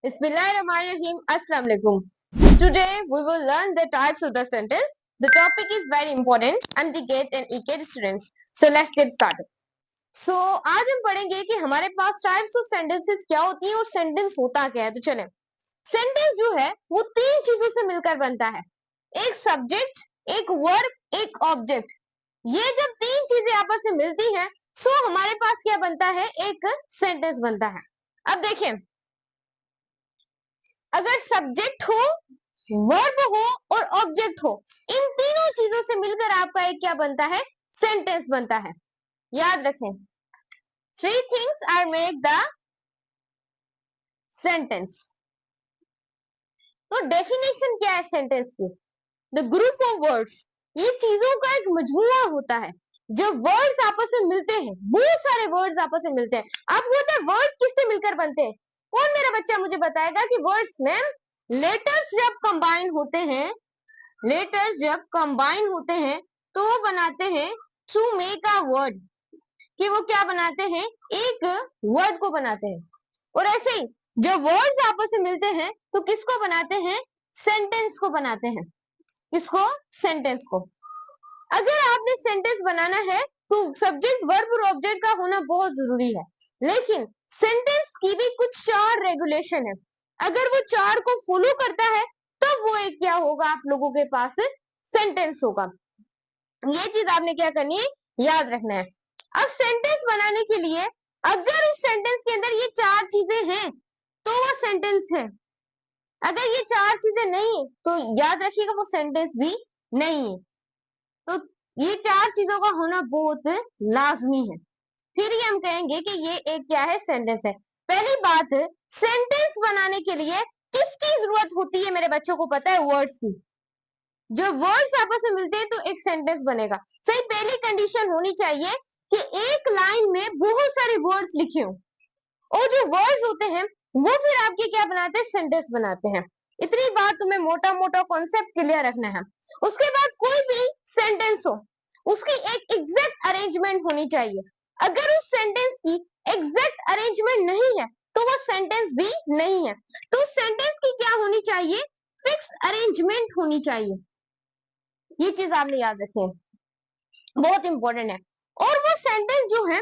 Bismillahirrahmanirrahim. Assalamu alaikum. Today we will learn the types of the sentence. The topic is very important. I'm the GATE and EK students. So let's get started. So आज हम पढ़ेंगे कि हमारे पास types of sentences क्या होती हैं और sentence होता क्या है। तो चलें, सेंटेंस जो है वो तीन चीजों से मिलकर बनता है, एक सब्जेक्ट, एक वर्ब, एक ऑब्जेक्ट। ये जब तीन चीजें आपस में मिलती हैं सो हमारे पास क्या बनता है, एक सेंटेंस बनता है। अब देखें, अगर सब्जेक्ट हो, वर्ब हो और ऑब्जेक्ट हो, इन तीनों चीजों से मिलकर आपका एक क्या बनता है, सेंटेंस बनता है। याद रखें, three things are make the sentence. तो डेफिनेशन क्या है सेंटेंस की? द ग्रुप ऑफ वर्ड्स, ये चीजों का एक मजमूआ होता है। जब वर्ड्स आपस में मिलते हैं, बहुत सारे वर्ड्स आपस में मिलते हैं। अब होता है वर्ड्स किससे मिलकर बनते हैं? कौन मेरा बच्चा मुझे बताएगा कि वर्ड्स में लेटर्स जब कंबाइन होते हैं, लेटर्स जब कंबाइन होते हैं तो वो बनाते हैं टू मेक अ वर्ड, कि वो क्या बनाते हैं, एक वर्ड को बनाते हैं। और ऐसे ही जब वर्ड्स आपस में मिलते हैं तो किसको बनाते हैं, सेंटेंस को बनाते हैं। किसको? सेंटेंस को। अगर आपने सेंटेंस बनाना है तो सब्जेक्ट, वर्ब और ऑब्जेक्ट का होना बहुत जरूरी है, लेकिन सेंटेंस की भी कुछ चार रेगुलेशन है। अगर वो चार को फॉलो करता है तब वो एक क्या होगा, आप लोगों के पास सेंटेंस होगा। ये चीज आपने क्या करनी है, याद रखना है। अब सेंटेंस बनाने के लिए अगर उस सेंटेंस के अंदर ये चार चीजें हैं तो वो सेंटेंस है। अगर ये चार चीजें नहीं है तो याद रखिएगा वो सेंटेंस भी नहीं है। तो ये चार चीजों का होना बहुत लाजमी है, फिर ही हम कहेंगे कि ये एक क्या है, सेंटेंस है। पहली बात, सेंटेंस बनाने के लिए किसकी जरूरत होती है, मेरे बच्चों को पता है, वर्ड्स की। जब वर्ड्स आपस में मिलते हैं तो एक सेंटेंस बनेगा। सही, पहली कंडीशन होनी चाहिए कि एक लाइन में बहुत सारे वर्ड्स लिखे हों, और जो वर्ड्स होते हैं वो फिर आपके क्या बनाते हैं, सेंटेंस बनाते हैं। इतनी बात तुम्हें मोटा मोटा कॉन्सेप्ट क्लियर रखना है। उसके बाद कोई भी सेंटेंस हो, उसकी एक एग्जैक्ट अरेंजमेंट होनी चाहिए। अगर उस सेंटेंस की एग्जैक्ट अरेंजमेंट नहीं है तो वो सेंटेंस भी नहीं है। तो सेंटेंस की क्या होनी चाहिए, फिक्स अरेंजमेंट होनी चाहिए। ये चीज आपने याद रखें, बहुत इंपॉर्टेंट है। और वो सेंटेंस जो है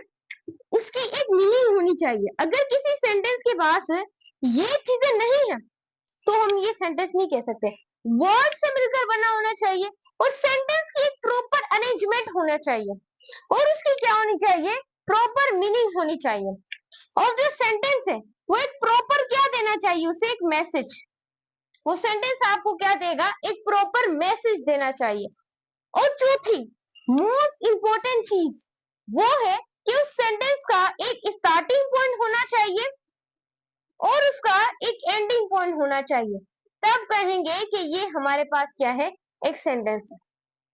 उसकी एक मीनिंग होनी चाहिए। अगर किसी सेंटेंस के पास ये चीजें नहीं है तो हम ये सेंटेंस नहीं कह सकते। वर्ड से मिलकर बना होना चाहिए और सेंटेंस की एक प्रॉपर अरेंजमेंट होना चाहिए, और उसकी क्या होनी चाहिए, प्रॉपर मीनिंग होनी चाहिए। और जो सेंटेंस है वो एक प्रॉपर क्या देना चाहिए, उसे एक मैसेज। वो सेंटेंस आपको क्या देगा, एक प्रॉपर मैसेज देना चाहिए। और चौथी मोस्ट इंपॉर्टेंट चीज वो है कि उस सेंटेंस का एक स्टार्टिंग पॉइंट होना चाहिए और उसका एक एंडिंग पॉइंट होना चाहिए। तब कहेंगे कि ये हमारे पास क्या है, एक सेंटेंस है।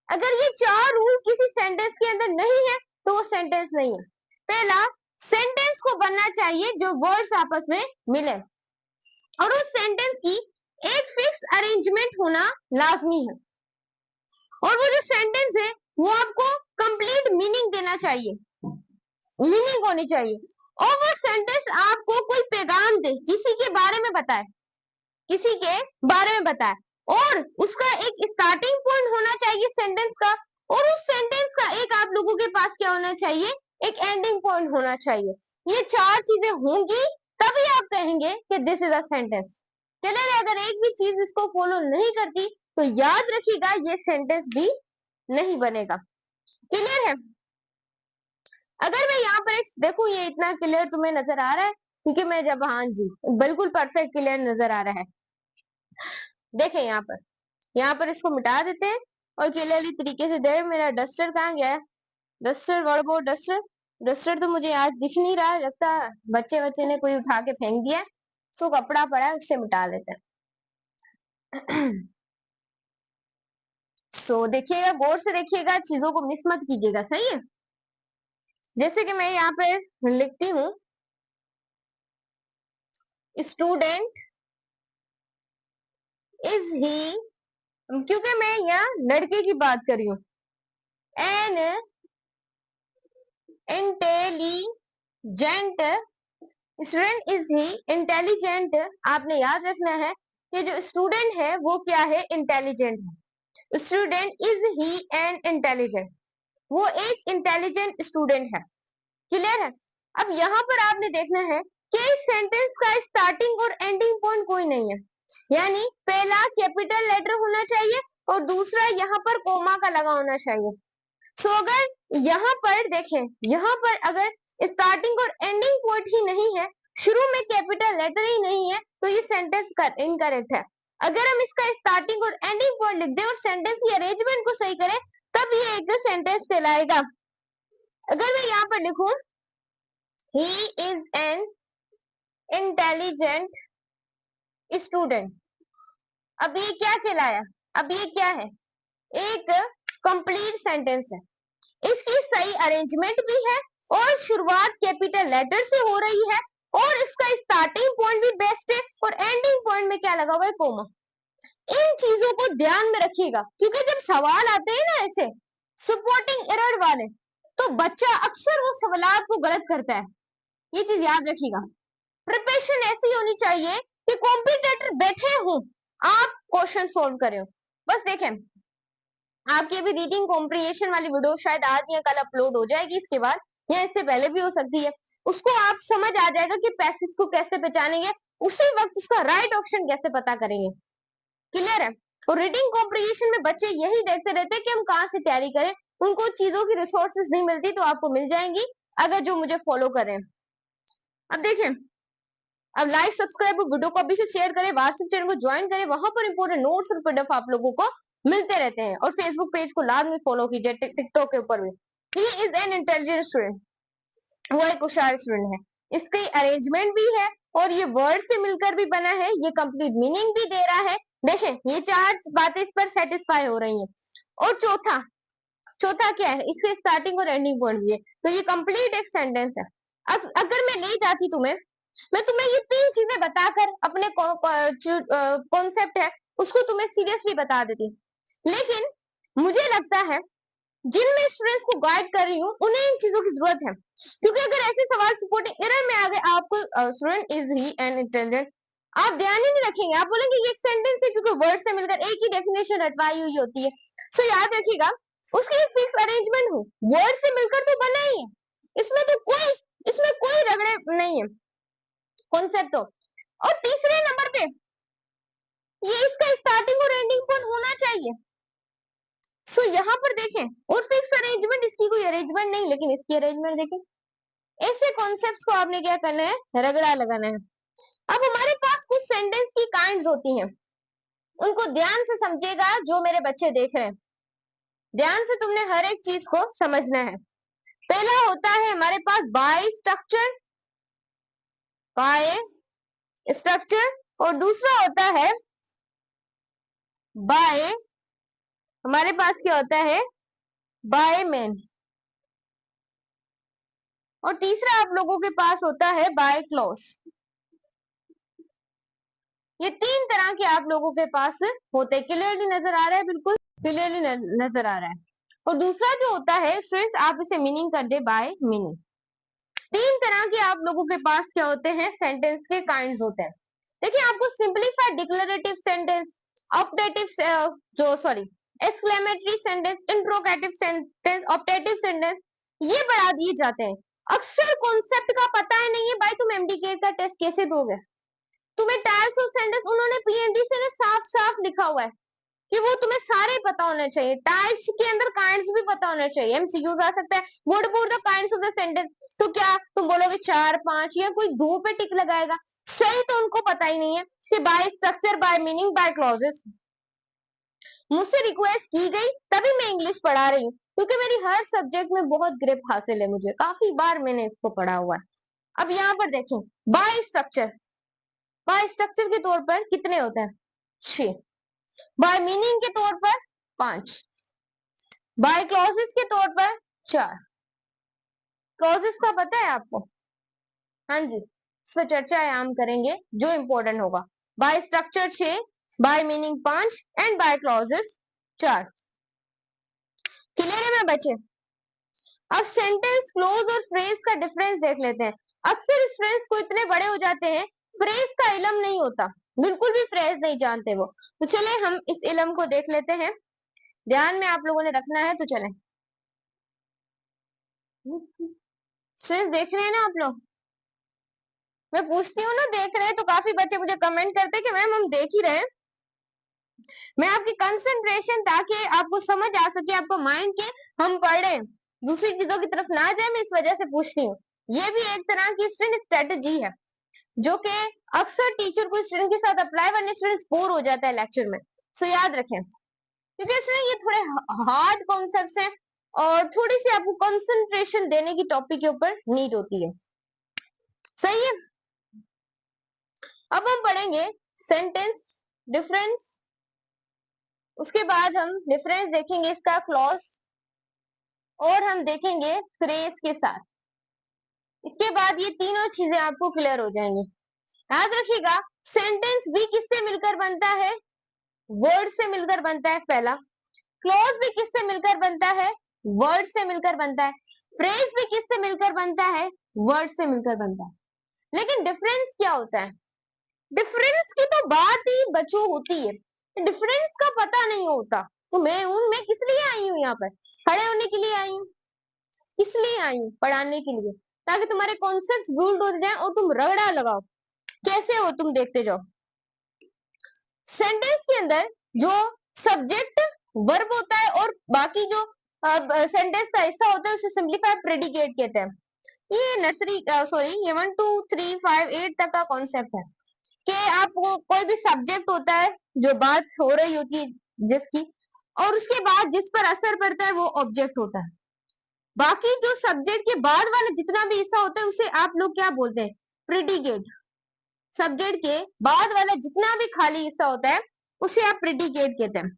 अगर ये चार रूल किसी सेंटेंस के अंदर नहीं है तो वो सेंटेंस नहीं है। पहला, सेंटेंस को बनना चाहिए जो वर्ड्स आपस में मिले, और उस सेंटेंस की एक फिक्स अरेंजमेंट होना लाजमी है। और वो जो सेंटेंस है वो आपको कंप्लीट मीनिंग देना चाहिए, मीनिंग होनी चाहिए। और वो सेंटेंस आपको कोई पैगाम दे, किसी के बारे में बताए, किसी के बारे में बताए, और उसका एक स्टार्टिंग पॉइंट होना चाहिए सेंटेंस का, और उस सेंटेंस का एक आप लोगों के पास क्या होना चाहिए, एक एंडिंग पॉइंट होना चाहिए। ये चार चीजें होंगी तभी आप कहेंगे कि दिस इज अ सेंटेंस। चलिए, अगर एक भी चीज इसको फॉलो नहीं करती तो याद रखिएगा ये सेंटेंस भी नहीं बनेगा। क्लियर है? अगर मैं यहाँ पर एक देखूं, ये इतना क्लियर तुम्हें नजर आ रहा है? क्योंकि मैं जब, हाँ जी, बिल्कुल परफेक्ट क्लियर नजर आ रहा है। देखें यहाँ पर इसको मिटा देते हैं और क्लियरली तरीके से दे। मेरा डस्टर कहाँ गया है? Duster, word board duster, duster तो मुझे आज दिख नहीं रहा है, लगता है बच्चे बच्चे ने कोई उठा के फेंक दिया है। सो कपड़ा पड़ा है, उससे मिटा देते हैं। सो देखिएगा, गौर से देखिएगा, चीजों को मिस मत कीजिएगा, सही है? जैसे कि मैं यहाँ पे लिखती हूँ, स्टूडेंट इज ही, क्योंकि मैं यहाँ लड़के की बात कर रही हूँ, an intelligent student is he intelligent, आपने याद रखना है कि जो स्टूडेंट है वो क्या है, इंटेलिजेंट है। Student is he an intelligent, वो एक इंटेलिजेंट स्टूडेंट है। क्लियर है। अब यहाँ पर आपने देखना है कि इस सेंटेंस का स्टार्टिंग और एंडिंग पॉइंट कोई नहीं है, यानी पहला कैपिटल लेटर होना चाहिए और दूसरा यहाँ पर कोमा का लगा होना चाहिए। सो अगर यहाँ पर देखें, यहाँ पर अगर स्टार्टिंग और एंडिंग पॉइंट ही नहीं है, शुरू में कैपिटल लेटर ही नहीं है, तो ये सेंटेंस इनकरेक्ट है। अगर हम इसका स्टार्टिंग और एंडिंग पॉइंट लिख दें और सेंटेंस की अरेंजमेंट को सही करें, तब ये एक सेंटेंस कहलाएगा। अगर मैं यहाँ पर लिखूं he is an intelligent student, अब ये क्या कहलाया, अब ये क्या है, एक कंप्लीट सेंटेंस है। इसकी सही अरेंजमेंट भी है और शुरुआत कैपिटल लेटर से हो रही है और इसका स्टार्टिंग पॉइंट भी बेस्ट है और एंडिंग पॉइंट में क्या लगा हुआ है, कोमा। इन चीजों को ध्यान में रखिएगा, क्योंकि जब सवाल आते हैं ना ऐसे सपोर्टिंग एरर वाले, तो बच्चा अक्सर वो सवाल को गलत करता है। ये चीज याद रखिएगा। प्रिपरेशन ऐसी होनी चाहिए कि कॉम्पिटिटर बैठे हो, आप क्वेश्चन सोल्व करे हो। बस देखें, आपकी अभी रीडिंग कॉम्प्रिहेंशन वाली वीडियो शायद आज या कल अपलोड हो जाएगी, इसके बाद या इससे पहले भी हो सकती है। उसको आप समझ आ जाएगा कि पैसेज को कैसे पहचानेंगे, उसी वक्त उसका राइट ऑप्शन कैसे पता करेंगे। क्लियर है। और रीडिंग कॉम्प्रिहेंशन में बच्चे यही देखते रहते हैं कि हम कहाँ से तैयारी करें, उनको चीजों की रिसोर्सेज नहीं मिलती, तो आपको मिल जाएंगी अगर जो मुझे फॉलो करें। अब देखें, अब लाइक सब्सक्राइब और वीडियो को अभी से शेयर करें, व्हाट्सएप चैनल को ज्वाइन करें, वहां पर इंपोर्टेंट नोट्स और पीडीएफ आप लोगों को मिलते रहते हैं। और फेसबुक पेज को लाजमी फॉलो कीजिए, टिकटॉक के ऊपर भी। He is an intelligent student, वो एक होशियार स्टूडेंट है। इसकी अरेंजमेंट भी है और ये वर्ड से मिलकर भी बना है, ये कंप्लीट मीनिंग भी दे रहा है। देखें, ये चार बातें इस पर सेटिस्फाई हो रही हैं। और चौथा चौथा क्या है, इसके स्टार्टिंग और एंडिंग पॉइंट भी है, तो ये कंप्लीट एक सेंटेंस है। अगर मैं ले जाती तुम्हें, मैं तुम्हें ये तीन चीजें बताकर अपने कॉन्सेप्ट है उसको तुम्हें सीरियसली बता देती, लेकिन मुझे लगता है जिन मैं स्टूडेंट्स को गाइड कर रही हूँ उन्हें इन चीजों की जरूरत है। क्योंकि अगर ऐसे सवाल सपोर्टिंग एरर में आ गए, आपको student is he an intelligent, आप ध्यान ही नहीं रखेंगे, आप बोलेंगे ये एक सेंटेंस है, क्योंकि वर्ड से मिलकर एक ही डेफिनेशन रटवाई हुई होती है। सो याद रखिएगा, उसकी एक फिक्स अरेंजमेंट हो, वर्ड से मिलकर तो बना ही है, इसमें कोई रगड़े नहीं है कॉन्सेप्ट तो। और तीसरे नंबर पे ये इसका स्टार्टिंग और एंडिंग पॉइंट होना चाहिए। सो यहाँ पर देखें, और फिक्स अरेंजमेंट, इसकी कोई अरेंजमेंट नहीं, लेकिन इसकी अरेंजमेंट देखें। ऐसे कॉन्सेप्ट्स को आपने क्या करना है, रगड़ा लगाना है। अब हमारे पास कुछ सेंटेंस की काइंड्स होती हैं, उनको ध्यान से समझेगा जो मेरे बच्चे देख रहे हैं। ध्यान से तुमने हर एक चीज को समझना है। पहला होता है हमारे पास बाय स्ट्रक्चर, और दूसरा होता है बाय, हमारे पास क्या होता है, बाय मेन, और तीसरा आप लोगों के पास होता है बाय क्लॉज। ये तीन तरह के आप लोगों के पास होते हैं। क्लियरली नजर आ रहा है, बिल्कुल क्लियरली नजर आ रहा है। और दूसरा जो होता है स्टूडेंट्स, आप इसे मीनिंग कर दे बाय मीनिंग। तीन तरह के आप लोगों के पास क्या होते हैं, सेंटेंस के काइंड्स होते हैं। देखिए, आपको simplified declarative sentence, optative exclamatory sentence, interrogative sentence, optative sentence, ये बढ़ा दिए जाते हैं। अक्सर कॉन्सेप्ट का पता है नहीं है भाई, तुम एमडीकेट का टेस्ट कैसे दोगे। तुम्हें टाइप्स ऑफ सेंटेंस उन्होंने पीएनडी से साफ साफ लिखा हुआ है कि वो तुम्हें सारे पता होने चाहिए। टाइप्स के अंदर काइंड्स भी पता होने चाहिए। एमसीक्यूज आ सकता है, what about the kinds of the sentence, तो क्या तुम बोलोगे 4 5 या कोई 2 पे टिक लगाएगा। सही तो उनको पता ही नहीं है कि by structure, by meaning, by clauses. मुझसे रिक्वेस्ट की गई तभी मैं इंग्लिश पढ़ा रही हूँ, क्योंकि मेरी हर सब्जेक्ट में बहुत ग्रिप हासिल है, मुझे काफी बार मैंने इसको पढ़ा हुआ है। अब यहाँ पर देखें, बाय स्ट्रक्चर के तौर पर कितने होते हैं, 6। बाय मीनिंग के तौर पर 5, बाय क्लॉजेस के तौर पर 4। क्लॉजेस का पता है आपको? हाँ जी, इस पर चर्चा हम करेंगे जो इंपॉर्टेंट होगा। By structure 6, by meaning 5 and by clauses 4। Clear है मेरे बच्चे? अब सेंटेंस, क्लोज और फ्रेज का डिफरेंस देख लेते हैं। अक्सर स्टूडेंट्स को इतने बड़े हो जाते हैं, फ्रेज का इल्म नहीं होता, बिल्कुल भी फ्रेज नहीं जानते वो। तो चले हम इस इल्म को देख लेते हैं, ध्यान में आप लोगों ने रखना है। तो चले स्टूडेंट्स, देख रहे हैं ना आप लोग? मैं पूछती हूँ ना, देख रहे हैं? तो काफी बच्चे मुझे कमेंट करते हैं कि मैम हम देख ही रहे हैं। मैं आपकी कंसंट्रेशन, ताकि आपको समझ आ सके, आपको माइंड के हम पढ़ रहे हैं, दूसरी चीजों की तरफ ना जाए, मैं इस वजह से पूछती हूँ। ये भी एक तरह की स्टूडेंट स्ट्रेटेजी है, जो कि अक्सर टीचर को स्टूडेंट के साथ अप्लाई, वरना स्टूडेंट बोर हो जाता है लेक्चर में। सो याद रखें, क्योंकि इसमें ये थोड़े हार्ड कॉन्सेप्ट्स हैं और थोड़ी सी आपको कंसंट्रेशन देने की टॉपिक के ऊपर नीड होती है। सही है। अब हम पढ़ेंगे सेंटेंस डिफरेंस, उसके बाद हम डिफरेंस देखेंगे इसका क्लॉज, और हम देखेंगे फ्रेज के साथ। इसके बाद ये तीनों चीजें आपको क्लियर हो जाएंगी। याद रखिएगा, सेंटेंस भी किससे मिलकर बनता है? वर्ड से मिलकर बनता है पहला। क्लॉज भी किससे मिलकर बनता है? वर्ड से मिलकर बनता है। फ्रेज भी किससे मिलकर बनता है? वर्ड से मिलकर बनता है। लेकिन डिफरेंस क्या होता है? डिफरेंस की तो बात ही बच्चों होती है, डिफरेंस का पता नहीं होता। तो मैं किस लिए आई हूँ यहाँ पर? खड़े होने के लिए आई हूँ। किस लिए आई हूँ? पढ़ाने के लिए, ताकि तुम्हारे कॉन्सेप्ट्स बिल्ड हो जाए और तुम रगड़ा लगाओ। कैसे हो तुम देखते जाओ। सेंटेंस के अंदर जो सब्जेक्ट वर्ब होता है और बाकी जो सेंटेंस का हिस्सा होता है उसे सिंप्लीफाइड प्रेडिकेट कहते हैं। ये नर्सरी सॉरी ये 1 2 3 5 8 तक का कॉन्सेप्ट है कि आपको कोई भी सब्जेक्ट होता है जो बात हो रही होती है जिसकी, और उसके बाद जिस पर असर पड़ता है वो ऑब्जेक्ट होता है। बाकी जो सब्जेक्ट के बाद वाला जितना भी हिस्सा होता है उसे आप लोग क्या बोलते हैं? प्रेडिकेट। सब्जेक्ट के बाद वाला जितना भी खाली हिस्सा होता है उसे आप प्रेडिकेट कहते हैं।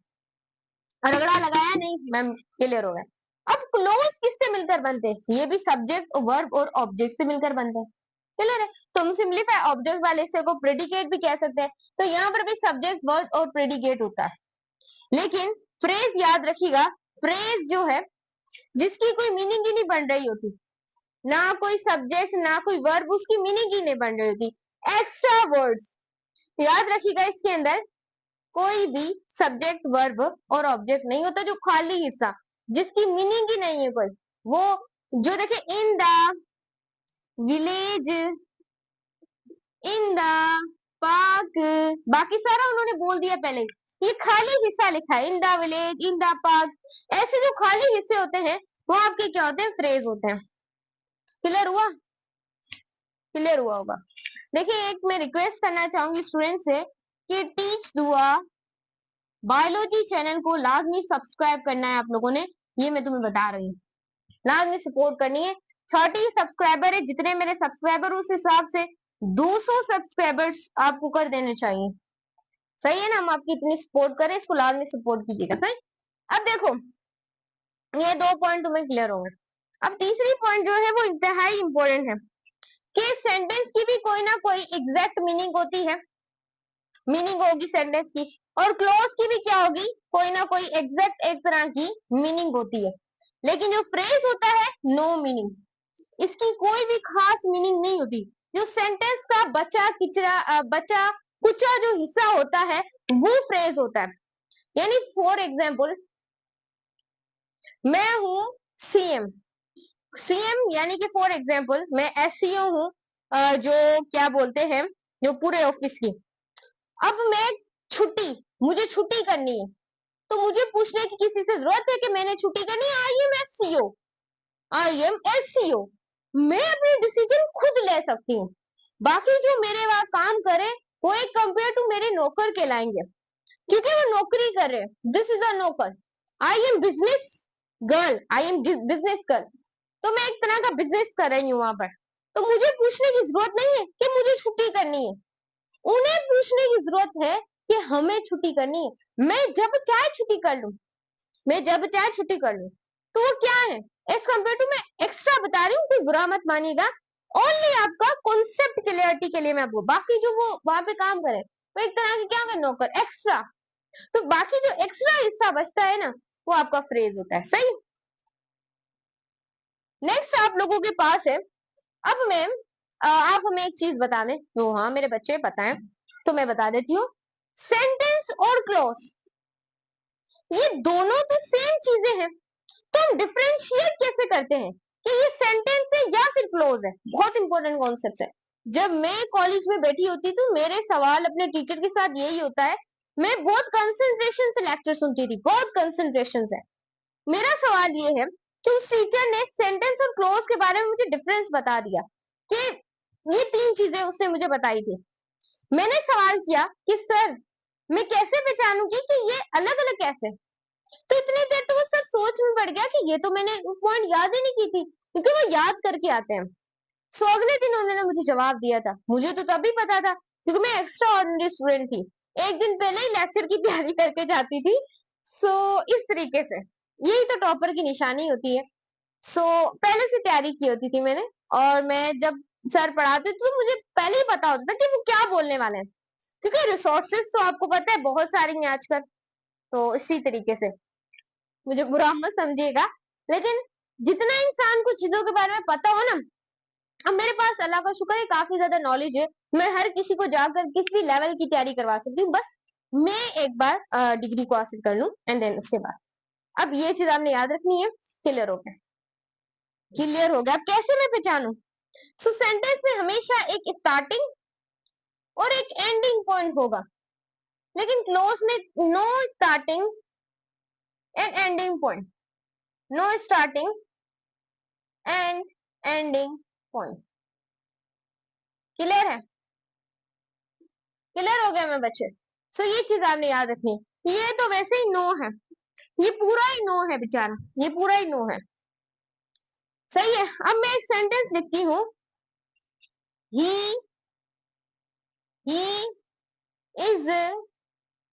रगड़ा लगाया नहीं मैम, क्लियर हो गया। अब क्लोज किससे मिलकर बनते हैं? ये भी सब्जेक्ट वर्ब और ऑब्जेक्ट से मिलकर बनते हैं। क्लियर है? तो हम सिंपलीफाई ऑब्जेक्ट वाले हिस्से को प्रेडिकेट भी कह सकते हैं। तो यहाँ पर भी सब्जेक्ट वर्ब और प्रेडिकेट होता है। लेकिन फ्रेज याद रखिएगा, फ्रेज जो है जिसकी कोई मीनिंग ही नहीं बन रही होती, ना कोई सब्जेक्ट ना कोई वर्ब, उसकी मीनिंग ही नहीं बन रही होती, एक्स्ट्रा वर्ड्स। याद रखिएगा, इसके अंदर कोई भी सब्जेक्ट वर्ब और ऑब्जेक्ट नहीं होता, जो खाली हिस्सा जिसकी मीनिंग ही नहीं है कोई, वो जो देखे in the village, in the park, बाकी सारा उन्होंने बोल दिया पहले। ये खाली हिस्सा लिखा है, in the village, in the park. ऐसे जो खाली हिस्से होते हैं वो आपके क्या होते हैं? फ्रेज होते हैं। क्लियर हुआ? क्लियर हुआ होगा। देखिए, एक मैं रिक्वेस्ट करना चाहूंगी स्टूडेंट से कि टीच दुआ बायोलॉजी चैनल को लाजमी सब्सक्राइब करना है आप लोगों ने। ये मैं तुम्हें बता रही हूँ, लाजमी सपोर्ट करनी है। 30 सब्सक्राइबर है, जितने मेरे सब्सक्राइबर उस हिसाब से 200 सब्सक्राइबर्स आपको कर देने चाहिए। सही है ना? हम आपकी इतनी सपोर्ट करें, इसको लाजमी सपोर्ट कीजिएगा। सही। अब देखो, ये 2 पॉइंट तुम्हें क्लियर हो गए। अब तीसरी पॉइंट जो है वो इंतहाई इंपॉर्टेंट है कि सेंटेंस की भी कोई ना कोई एग्जैक्ट मीनिंग होती है, मीनिंग होगी सेंटेंस की, और क्लोज की भी क्या होगी? कोई ना कोई एग्जैक्ट एक तरह की मीनिंग होती है। लेकिन जो फ्रेज होता है, नो मीनिंग, इसकी कोई भी खास मीनिंग नहीं होती। जो सेंटेंस का बचा कुचा जो हिस्सा होता है वो फ्रेज होता है। यानी फॉर एग्जाम्पल, मैं हूं सीएम, सीएम यानी कि फॉर एग्जाम्पल मैं एससीओ हूं, जो क्या बोलते हैं, जो पूरे ऑफिस की। अब मैं छुट्टी, मुझे छुट्टी करनी है, तो मुझे पूछने की किसी से जरूरत है कि मैंने छुट्टी करनी है? I am SCO, I am SCO. मैं अपनी डिसीजन खुद ले सकती हूँ। बाकी जो मेरे वहां काम करे वो एक कंपेयर टू मेरे नौकर कहलाएंगे, क्योंकि वो नौकरी कर रहे हैं। दिस इज अ नौकर। I am business girl, I am business girl, तो मैं एक तरह का बिजनेस कर रही हूँ वहां पर। तो मुझे पूछने की जरूरत नहीं है कि मुझे छुट्टी करनी है, उन्हें पूछने की जरूरत है कि हमें छुट्टी करनी है। मैं जब चाहे छुट्टी कर लूं, मैं जब चाहे छुट्टी कर लूं। तो वो क्या है? एज कम्पेयर टू, मैं एक्स्ट्रा बता रही हूँ, कोई बुरा मत मानिएगा, ओनली आपका कॉन्सेप्ट क्लियरिटी के लिए मैं आपको। बाकी जो वो वहां पे काम करे वो एक तरह के क्या होगा? नौकर, एक्स्ट्रा। तो बाकी जो एक्स्ट्रा हिस्सा बचता है ना, वो आपका फ्रेज होता है। सही। नेक्स्ट आप लोगों के पास है, अब मैं आप हमें एक चीज बता दें। तो हाँ मेरे बच्चे पता है, तो मैं बता देती हूँ। सेंटेंस और क्लॉज ये दोनों तो सेम चीजें हैं, तो हम डिफरेंशिएट कैसे करते हैं कि ये सेंटेंस है या फिर क्लोज है? बहुत इंपॉर्टेंट कॉन्सेप्ट है। जब मैं कॉलेज में बैठी होती तो मेरे सवाल अपने टीचर के साथ यही होता है। मैं बहुत कंसंट्रेशन से लेक्चर सुनती थी, बहुत कंसंट्रेशन से। मेरा सवाल ये है कि उस टीचर ने सेंटेंस और क्लोज के बारे में मुझे डिफरेंस बता दिया कि ये तीन चीजें उसने मुझे बताई थी। मैंने सवाल किया कि सर मैं कैसे पहचानूंगी कि ये अलग अलग कैसे? तो इतनी देर तो वो सर सोच में पड़ गया कि ये तो मैंने पॉइंट याद ही नहीं की थी, क्योंकि वो याद करके आते हैं। सो अगले दिन उन्होंने मुझे जवाब दिया था। मुझे तो तभी पता था क्योंकि मैं एक्स्ट्रा ऑर्डिनरी स्टूडेंट थी, एक दिन पहले ही लेक्चर की तैयारी करके जाती थी। सो इस तरीके से यही तो टॉपर की निशानी होती है। सो पहले से तैयारी की होती थी मैंने, और मैं जब सर पढ़ाते थे तो मुझे पहले ही पता होता था कि वो क्या बोलने वाले हैं, क्योंकि रिसोर्सेज तो आपको पता है बहुत सारी हैं आजकल। तो इसी तरीके से मुझे बुरा मत समझिएगा, लेकिन जितना इंसान को चीजों के बारे में पता हो ना, अब मेरे पास अल्लाह का शुक्र है काफी ज्यादा नॉलेज है। मैं हर किसी को जाकर किस भी लेवल की तैयारी करवा सकती हूँ, बस मैं एक बार डिग्री को हासिल कर लूं एंड देन उसके बाद। अब ये चीज आपने याद रखनी है। क्लियर हो गया? क्लियर हो गया? अब कैसे मैं पहचानूं? सो सेंटेंस में हमेशा एक स्टार्टिंग और एक एंडिंग पॉइंट होगा, लेकिन क्लोज में no starting and ending point, no starting and ending point. Clear है? क्लियर हो गया मैं बच्चे? सो ये चीज आपने याद रखनी है। ये तो वैसे ही नो है, ये पूरा ही नो है बेचारा, ये पूरा ही नो है। सही है। अब मैं एक सेंटेंस लिखती हूँ। He is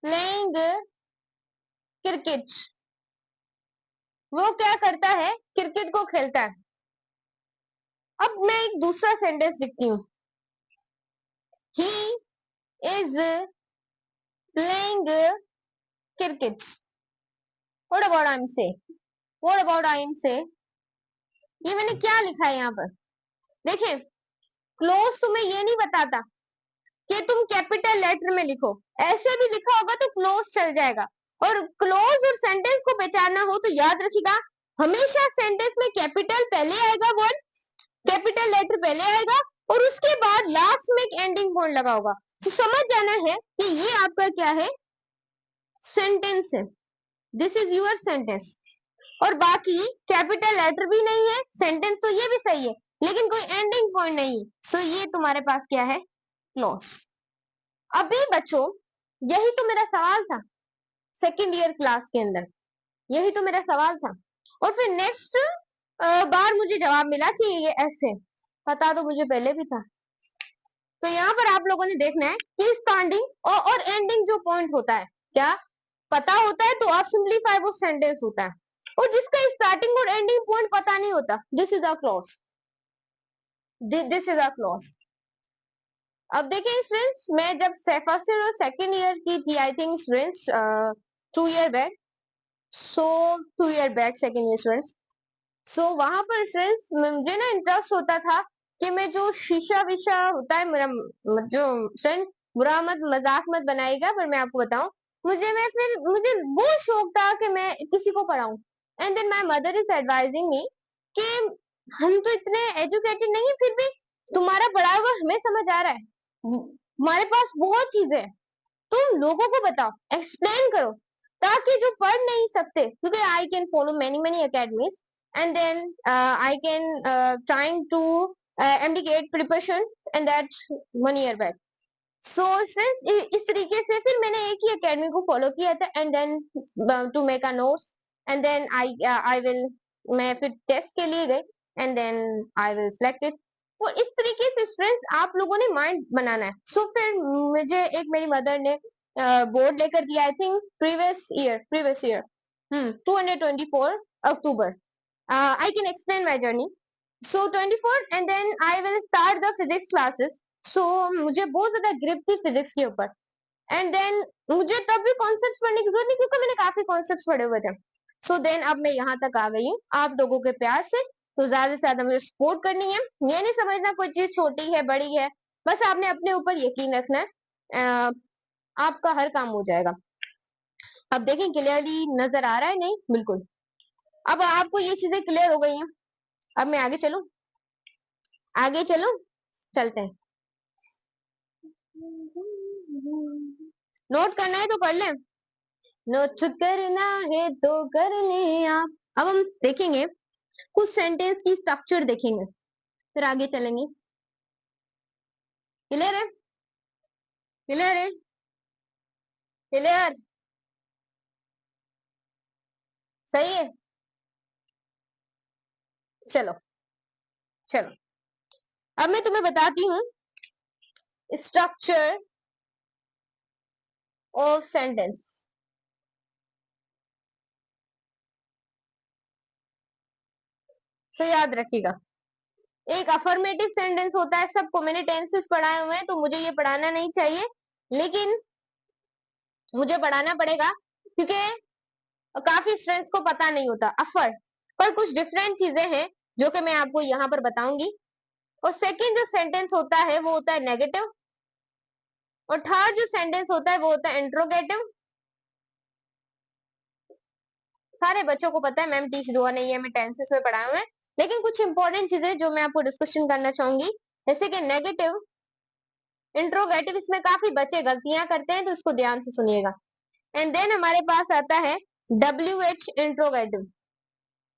playing cricket. वो क्या करता है? क्रिकेट को खेलता है। अब मैं एक दूसरा सेंटेंस लिखती हूँ। He is playing cricket. What about I am से? व्हाट अबाउट आई एम से? ये मैंने क्या लिखा है यहाँ पर? देखें, क्लोज तुम्हें ये नहीं बताता कि तुम कैपिटल लेटर में लिखो, ऐसे भी लिखा होगा तो क्लोज चल जाएगा। और क्लोज और सेंटेंस को पहचानना हो तो याद रखिएगा, हमेशा सेंटेंस में कैपिटल पहले आएगा, वर्ड कैपिटल लेटर पहले आएगा, और उसके बाद लास्ट में एक एंडिंग पॉइंट लगा होगा। तो समझ जाना है कि ये आपका क्या है? सेंटेंस है। This is your sentence. और बाकी कैपिटल लेटर भी नहीं है, सेंटेंस तो ये भी सही है, लेकिन कोई एंडिंग पॉइंट नहीं है। सो ये तुम्हारे पास क्या है? क्लोज। अभी बच्चों यही तो मेरा सवाल था सेकेंड ईयर क्लास के अंदर, यही तो मेरा सवाल था। और फिर नेक्स्ट बार मुझे जवाब मिला कि ये ऐसे, पता तो मुझे पहले भी था। तो यहाँ पर आप लोगों ने देखना है कि स्टार्टिंग और एंडिंग जो पॉइंट होता है, क्या पता होता है तो आप सिंपलीफाई वो सेंटेंस होता है। और जिसका स्टार्टिंग और एंडिंग पॉइंट पता नहीं होता, this is a clause, this is a clause. अब देखिए स्टूडेंट्स, मैं जब फर्स्ट ईयर और सेकेंड ईयर की थी, I think students 2 year back, so 2 year back second year students. So वहां पर स्टूडेंट्स मुझे ना इंटरेस्ट होता था कि मैं जो शीशा विशा होता है मेरा, जो फ्रेंड बुरा मत मजाक मत बनाएगा, पर मैं आपको बताऊं, मुझे वो शौक था कि मैं किसी को पढ़ाऊं। And then my mother is advising me कि हम तो इतने एजुकेटेड नहीं है, फिर भी तुम्हारा पढ़ा हुआ हमें समझ आ रहा है, हमारे पास बहुत चीजें हैं, तुम लोगों को बताओ, एक्सप्लेन करो, ताकि जो पढ़ नहीं सकते, क्योंकि I can follow many many academies and then I can trying to MDCAT preparation and that 1 year back. So इस तरीके से फिर मैंने एक ही अकेडमी को फॉलो किया था, and then to make a notes, and then I will, मैं फिर टेस्ट के लिए गई, and then I will select it. और इस तरीके से स्टूडेंट्स आप लोगों ने माइंड बनाना है। सो फिर मुझे एक मेरी मदर ने बोर्ड लेकर दिया, I think previous year 224 October. I can explain my journey. So 24 and then I will start the physics classes. So मुझे बहुत ज्यादा ग्रिप थी फिजिक्स के ऊपर, एंड देन मुझे तब भी कॉन्सेप्ट्स पढ़ने की जरूरत नहीं, क्योंकि मैंने काफी कॉन्सेप्ट्स पढ़े हुए थे। सो देन अब मैं यहाँ तक आ गई हूँ आप लोगों के प्यार से। तो ज्यादा से ज्यादा मुझे सपोर्ट करनी है। ये नहीं समझना कोई चीज छोटी है बड़ी है, बस आपने अपने ऊपर यकीन रखना है, आपका हर काम हो जाएगा। अब देखें क्लियरली नजर आ रहा है? नहीं, बिल्कुल। अब आपको ये चीजें क्लियर हो गई हैं। अब मैं आगे चलूं? आगे चलूं? चलते हैं। नोट करना है तो कर लें, नोट करना है तो कर लें आप। अब हम देखेंगे कुछ सेंटेंस की स्ट्रक्चर देखेंगे, फिर आगे चलेंगे। क्लियर है? क्लियर है? क्लियर? सही है? चलो चलो, अब मैं तुम्हें बताती हूँ स्ट्रक्चर ऑफ सेंटेंस। तो याद रखिएगा, एक अफर्मेटिव सेंटेंस होता है, सबको मैंने टेंसेस पढ़ाए हुए हैं तो मुझे ये पढ़ाना नहीं चाहिए, लेकिन मुझे पढ़ाना पड़ेगा क्योंकि काफी स्टूडेंट्स को पता नहीं होता अफर, पर कुछ डिफरेंट चीजें हैं जो कि मैं आपको यहाँ पर बताऊंगी। और सेकंड जो सेंटेंस होता है वो होता है नेगेटिव, और थर्ड जो सेंटेंस होता है वो होता है इंट्रोगेटिव। सारे बच्चों को पता है, मैम टीच दुआ नहीं है, मैं टेंसेस में पढ़ाए हुए हैं, लेकिन कुछ इंपॉर्टेंट चीजें जो मैं आपको डिस्कशन करना चाहूंगी, जैसे कि नेगेटिव, इंट्रोगेटिव, इसमें काफी बच्चे गलतियां करते हैं तो इसको ध्यान से सुनिएगा। एंड देन हमारे पास आता है WH इंट्रोगेटिव,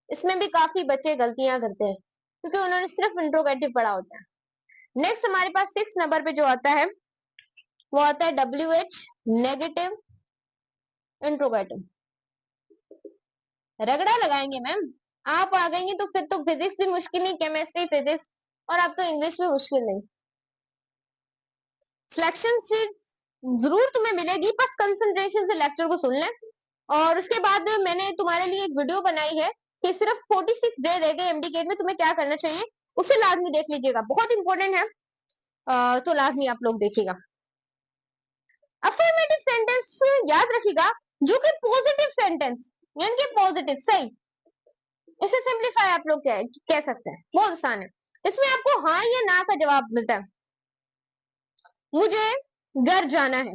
इसमें भी काफी बच्चे गलतियां करते हैं क्योंकि उन्होंने सिर्फ इंट्रोगेटिव पढ़ा होता है। नेक्स्ट हमारे पास 6 नंबर पे जो आता है वो आता है WH नेगेटिव इंट्रोगेटिव। रगड़ा लगाएंगे मैम, आप आ गएंगे तो फिर तो फिजिक्स भी मुश्किल नहीं, केमिस्ट्री फिजिक्स, और अब तो इंग्लिश भी मुश्किल नहीं। सिलेक्शन शीट जरूर तुम्हें मिलेगी, बस कंसंट्रेशन से लेक्चर को सुन ले। और उसके बाद मैंने तुम्हारे लिए एक वीडियो बनाई है कि सिर्फ 46 डे रह गए एमडीकेट में, तुम्हें क्या करना चाहिए, उसे लाजमी देख लीजिएगा, बहुत इंपॉर्टेंट है। तो लाजमी आप लोग देखिएगा। अफर्मेटिव सेंटेंस याद रखिएगा, जो कि पॉजिटिव सेंटेंस, यानी कि पॉजिटिव सही, इसे सिंप्लीफाई आप लोग कह सकते हैं, बहुत आसान है। इसमें आपको हाँ या ना का जवाब मिलता है। मुझे घर जाना है,